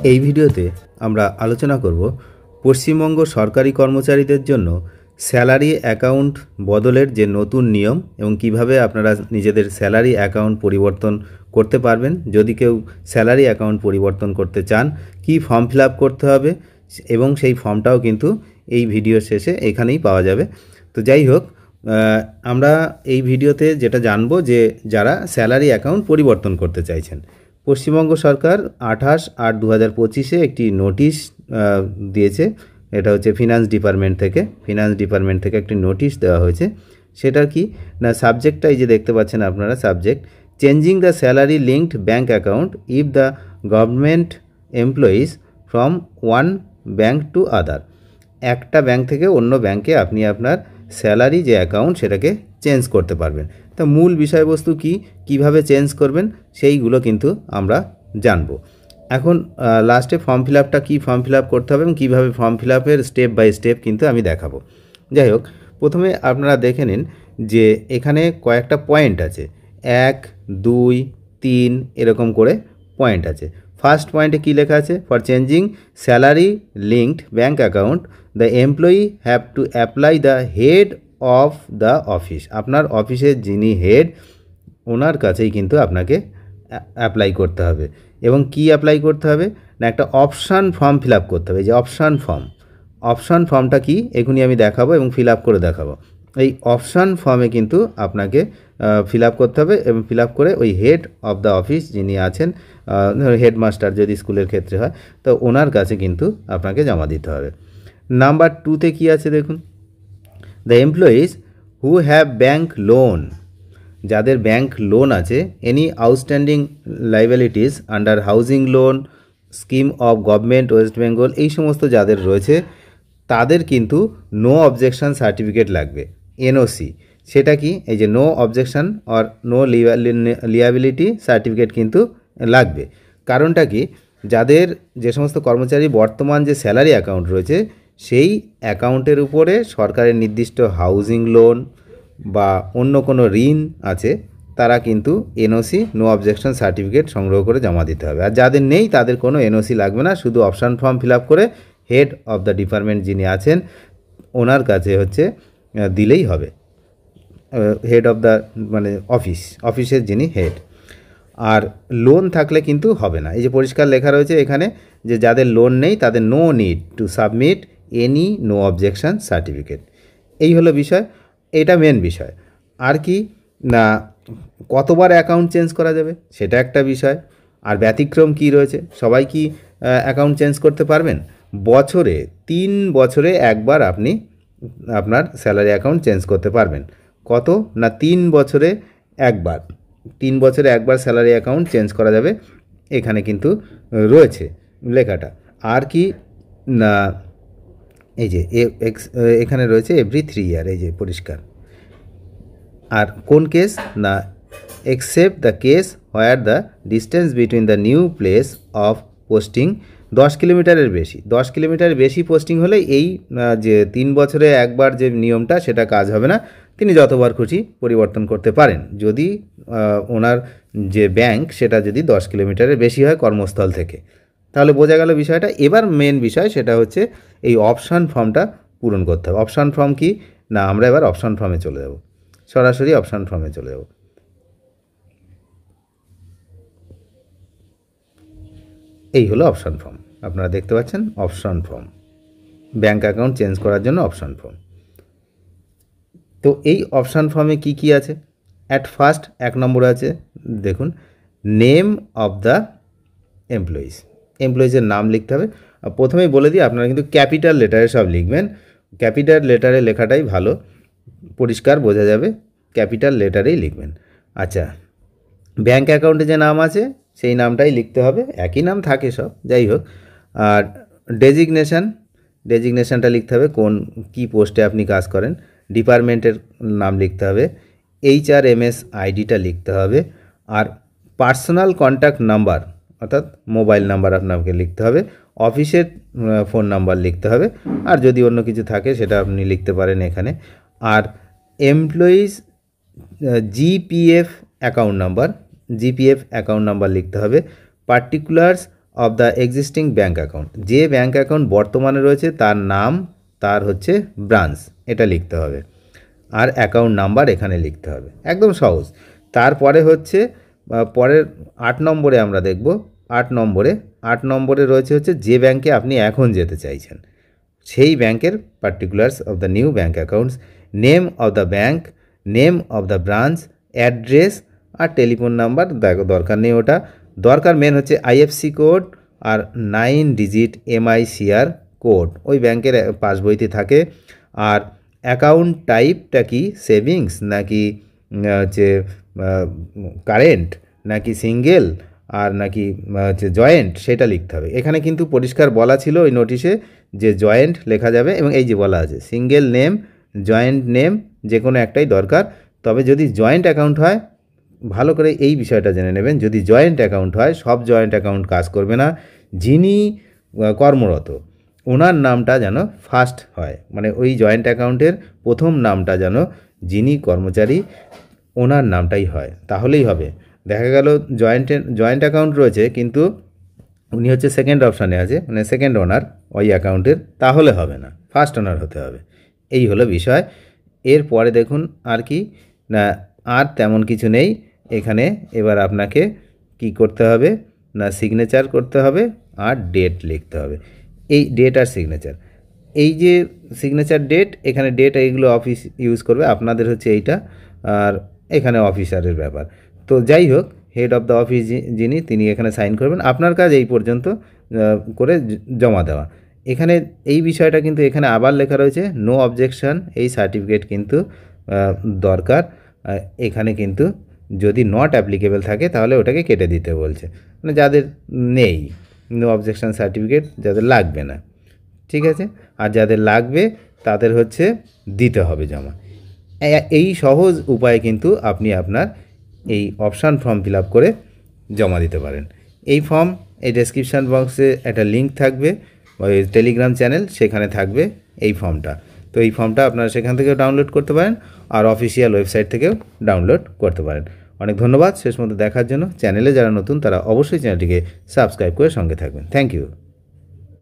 এই ভিডিওতে আমরা আলোচনা করব পশ্চিমবঙ্গ সরকারি কর্মচারীদের জন্য স্যালারি অ্যাকাউন্ট বদলের যে নতুন নিয়ম এবং কিভাবে আপনারা নিজেদের স্যালারি অ্যাকাউন্ট পরিবর্তন করতে পারবেন। যদি কেউ স্যালারি অ্যাকাউন্ট পরিবর্তন করতে চান কি ফর্ম ফিল আপ করতে হবে এবং সেই ফর্মটাও কিন্তু এই ভিডিও শেষে এখানেই পাওয়া যাবে। তো যাই হোক, আমরা এই ভিডিওতে যেটা জানবো যে যারা স্যালারি অ্যাকাউন্ট পরিবর্তন করতে চাইছেন, পশ্চিমবঙ্গ সরকার 28/8/2025 একটি নোটিশ দিয়েছে। এটা হচ্ছে ফিনান্স ডিপার্টমেন্ট থেকে একটি নোটিশ দেওয়া হয়েছে। সেটার কি না, সাবজেক্টটা এই যে দেখতে পাচ্ছেন আপনারা, subject changing the salary linked bank account if the government employees from one bank to other. একটা ব্যাঙ্ক থেকে অন্য ব্যাঙ্কে আপনি আপনার স্যালারি যে অ্যাকাউন্ট সেটাকে চেঞ্জ করতে পারবেন। তো মূল বিষয়বস্তু কি, কিভাবে চেঞ্জ করবেন সেইগুলো কিন্তু আমরা জানবো। এখন লাস্টে ফর্ম ফিল আপটা কী ফর্ম ফিল আপ করতে হবে এবং কীভাবে ফর্ম ফিল আপের স্টেপ বাই স্টেপ কিন্তু আমি দেখাবো। যাই হোক, প্রথমে আপনারা দেখে নিন যে এখানে কয়েকটা পয়েন্ট আছে, 1, 2, 3 এরকম করে পয়েন্ট আছে। ফার্স্ট পয়েন্টে কী লেখা আছে, for changing salary linked bank account the employee have to apply the head of the office. আপনার অফিসের যিনি হেড ওনার কাছেই কিন্তু আপনাকে অ্যাপ্লাই করতে হবে। এবং কি অ্যাপ্লাই করতে হবে না, একটা অপশান ফর্ম ফিল আপ করতে হবে। যে অপশান ফর্মটা কি এখনই আমি দেখাবো এবং ফিল আপ করে দেখাবো। এই অপশান ফর্মে কিন্তু আপনাকে ফিল আপ করতে হবে এবং ফিল আপ করে ওই হেড অফ দ্য অফিস যিনি আছেন, হেডমাস্টার যদি স্কুলের ক্ষেত্রে হয়, তো ওনার কাছে কিন্তু আপনাকে জমা দিতে হবে। নাম্বার 2তে কী আছে দেখুন, the employees who have bank loan, যাদের ব্যাঙ্ক লোন আছে, any outstanding liabilities under housing loan scheme of government West Bengal, এই সমস্ত যাদের রয়েছে তাদের কিন্তু নো অবজেকশন সার্টিফিকেট লাগবে, এনওসি। সেটা কি, এই যে no objection or no liability certificate কিন্তু লাগবে। কারণটা কি, যাদের যে সমস্ত কর্মচারী বর্তমান যে স্যালারি অ্যাকাউন্ট রয়েছে সেই অ্যাকাউন্টের উপরে সরকারের নির্দিষ্ট হাউজিং লোন বা অন্য কোনো ঋণ আছে, তারা কিন্তু এনওসি নো অবজেকশন সার্টিফিকেট সংগ্রহ করে জমা দিতে হবে। আর যাদের নেই তাদের কোনো এনওসি লাগবে না, শুধু অপশান ফর্ম ফিল আপ করে হেড অফ দ্য ডিপার্টমেন্ট যিনি আছেন ওনার কাছে হচ্ছে দিলেই হবে। হেড অফ দ্য মানে অফিসের যিনি হেড। আর লোন থাকলে কিন্তু হবে না। এই যে পরিষ্কার লেখা রয়েছে এখানে যে যাদের লোন নেই তাদের no need to submit any no objection certificate. এই হলো বিষয়, এটা মেন বিষয়। আর কি না, কতবার অ্যাকাউন্ট চেঞ্জ করা যাবে সেটা একটা বিষয়। আর ব্যতিক্রম কি রয়েছে, সবাই কি অ্যাকাউন্ট চেঞ্জ করতে পারবেন? বছরে 3 বছরে একবার আপনি আপনার স্যালারি অ্যাকাউন্ট চেঞ্জ করতে পারবেন। কত না, 3 বছরে একবার, 3 বছরে একবার স্যালারি অ্যাকাউন্ট চেঞ্জ করা যাবে, এখানে কিন্তু রয়েছে লেখাটা। আর কি না, এই যে এখানে রয়েছে এভরি 3 ইয়ার, এই যে পরিষ্কার। আর কোন কেস না, except the case where the distance between the new place of posting 10 কিলোমিটারের বেশি। 10 কিলোমিটারের বেশি পোস্টিং হলে এই যে 3 বছরে একবার যে নিয়মটা সেটা কাজ হবে না, তিনি যতবার খুশি পরিবর্তন করতে পারেন, যদি ওনার যে ব্যাংক সেটা যদি 10 কিলোমিটারের বেশি হয় কর্মস্থল থেকে। তাহলে বোঝা গেল বিষয়টা। এবার মেন বিষয় সেটা হচ্ছে এই অপশান ফর্মটা পূরণ করতে হবে। অপশান ফর্ম কি না, আমরা এবার অপশান ফর্মে চলে যাব, সরাসরি অপশান ফর্মে চলে যাব। এই হলো অপশান ফর্ম, আপনারা দেখতে পাচ্ছেন option form, bank account change করার জন্য অপশান ফর্ম। তো এই অপশান ফর্মে কি কি আছে, অ্যাট ফার্স্ট 1 নম্বরে আছে দেখুন, নেম অফ দ্য এমপ্লয়িজের নাম লিখতে হবে। প্রথমেই বলে দিই আপনারা কিন্তু ক্যাপিটাল লেটারে সব লিখবেন, ক্যাপিটাল লেটারে লেখাটাই ভালো, পরিষ্কার বোঝা যাবে, ক্যাপিটাল লেটারেই লিখবেন। আচ্ছা, ব্যাঙ্ক অ্যাকাউন্টে যে নাম আছে সেই নামটাই লিখতে হবে, একই নাম থাকে সব, যাই হোক। আর ডেজিগনেশনটা লিখতে হবে, কোন কি পোস্টে আপনি কাজ করেন, ডিপার্টমেন্টের নাম লিখতে হবে, HRMS আইডিটা লিখতে হবে, আর পার্সোনাল কন্ট্যাক্ট নাম্বার অর্থাৎ মোবাইল নাম্বার আপনাকে লিখতে হবে, অফিসের ফোন নাম্বার লিখতে হবে, আর যদি অন্য কিছু থাকে সেটা আপনি লিখতে পারেন এখানে। আর এমপ্লয়িজ জিপিএফ অ্যাকাউন্ট নাম্বার লিখতে হবে, particulars of the existing bank account, যে ব্যাঙ্ক অ্যাকাউন্ট বর্তমানে রয়েছে তার নাম, তার হচ্ছে ব্রাঞ্চ, এটা লিখতে হবে। আর অ্যাকাউন্ট নাম্বার এখানে লিখতে হবে, একদম সহজ। তারপরে হচ্ছে পরের 8 নম্বরে আমরা দেখব। 8 নম্বরে রয়েছে হচ্ছে যে ব্যাঙ্কে আপনি এখন যেতে চাইছেন সেই ব্যাঙ্কের particulars of the new bank accounts, name of the bank, name of the branch, address আর টেলিফোন নাম্বার দরকার নেই, ওটা দরকার মেন হচ্ছে আইএফসি কোড আর 9 ডিজিট MICR কোড, ওই ব্যাঙ্কের পাসবইতে থাকে। আর অ্যাকাউন্ট টাইপটা কি, সেভিংস নাকি হচ্ছে কারেন্ট নাকি সিঙ্গেল আর নাকি হচ্ছে জয়েন্ট, সেটা লিখতে হবে। এখানে কিন্তু পরিষ্কার বলা ছিল ওই নোটিশে যে জয়েন্ট লেখা যাবে, এবং এই যে বলা আছে সিঙ্গেল নেম, জয়েন্ট নেম, যে কোনো একটাই দরকার। তবে যদি জয়েন্ট অ্যাকাউন্ট হয়, ভালো করে এই বিষয়টা জেনে নেবেন, যদি জয়েন্ট অ্যাকাউন্ট হয়, সব জয়েন্ট অ্যাকাউন্ট কাজ করবে না। যিনি কর্মরত ওনার নামটা যেন ফার্স্ট হয়, মানে ওই জয়েন্ট অ্যাকাউন্টের প্রথম নামটা যেন যিনি কর্মচারী ওনার নামটাই হয়, তাহলেই হবে। দেখা গেল জয়েন্ট অ্যাকাউন্ট রয়েছে কিন্তু উনি হচ্ছে সেকেন্ড অপশানে আছে, মানে সেকেন্ড ওনার ওই অ্যাকাউন্টের, তাহলে হবে না, ফার্স্ট ওনার হতে হবে। এই হলো বিষয়। এরপরে দেখুন আর কি না, আর তেমন কিছু নেই এখানে। এবার আপনাকে কি করতে হবে না, সিগনেচার করতে হবে আর ডেট লিখতে হবে। এই ডেট আর সিগনেচার, এই যে সিগনেচার ডেট, এখানে ডেট এইগুলো অফিস ইউজ করবে, আপনাদের হচ্ছে এইটা, আর এখানে অফিসারের ব্যাপার। তো যাই হোক, হেড অফ দ্য অফিস যিনি, তিনি এখানে সাইন করবেন। আপনার কাজ এই পর্যন্ত করে জমা দেওয়া। এখানে এই বিষয়টা কিন্তু এখানে আবার লেখা রয়েছে নো অবজেকশন, এই সার্টিফিকেট কিন্তু দরকার। এখানে কিন্তু যদি নট অ্যাপ্লিকেবল থাকে তাহলে ওটাকে কেটে দিতে বলছে, মানে যাদের নেই নো অবজেকশন সার্টিফিকেট, যাদের লাগবে না, ঠিক আছে। আর যাদের লাগবে তাদের হচ্ছে দিতে হবে জমা। এই সহজ উপায়ে কিন্তু আপনি আপনার এই অপশান ফর্ম ফিল আপ করে জমা দিতে পারেন। এই ফর্ম এই ডেসক্রিপশান বক্সে একটা লিঙ্ক থাকবে, ওই টেলিগ্রাম চ্যানেল, সেখানে থাকবে এই ফর্মটা। তো এই ফর্মটা আপনারা সেখান থেকেও ডাউনলোড করতে পারেন আর অফিসিয়াল ওয়েবসাইট থেকেও ডাউনলোড করতে পারেন। অনেক ধন্যবাদ শেষ মতো দেখার জন্য। চ্যানেলে যারা নতুন তারা অবশ্যই চ্যানেলটিকে সাবস্ক্রাইব করে সঙ্গে থাকবেন। Thank you.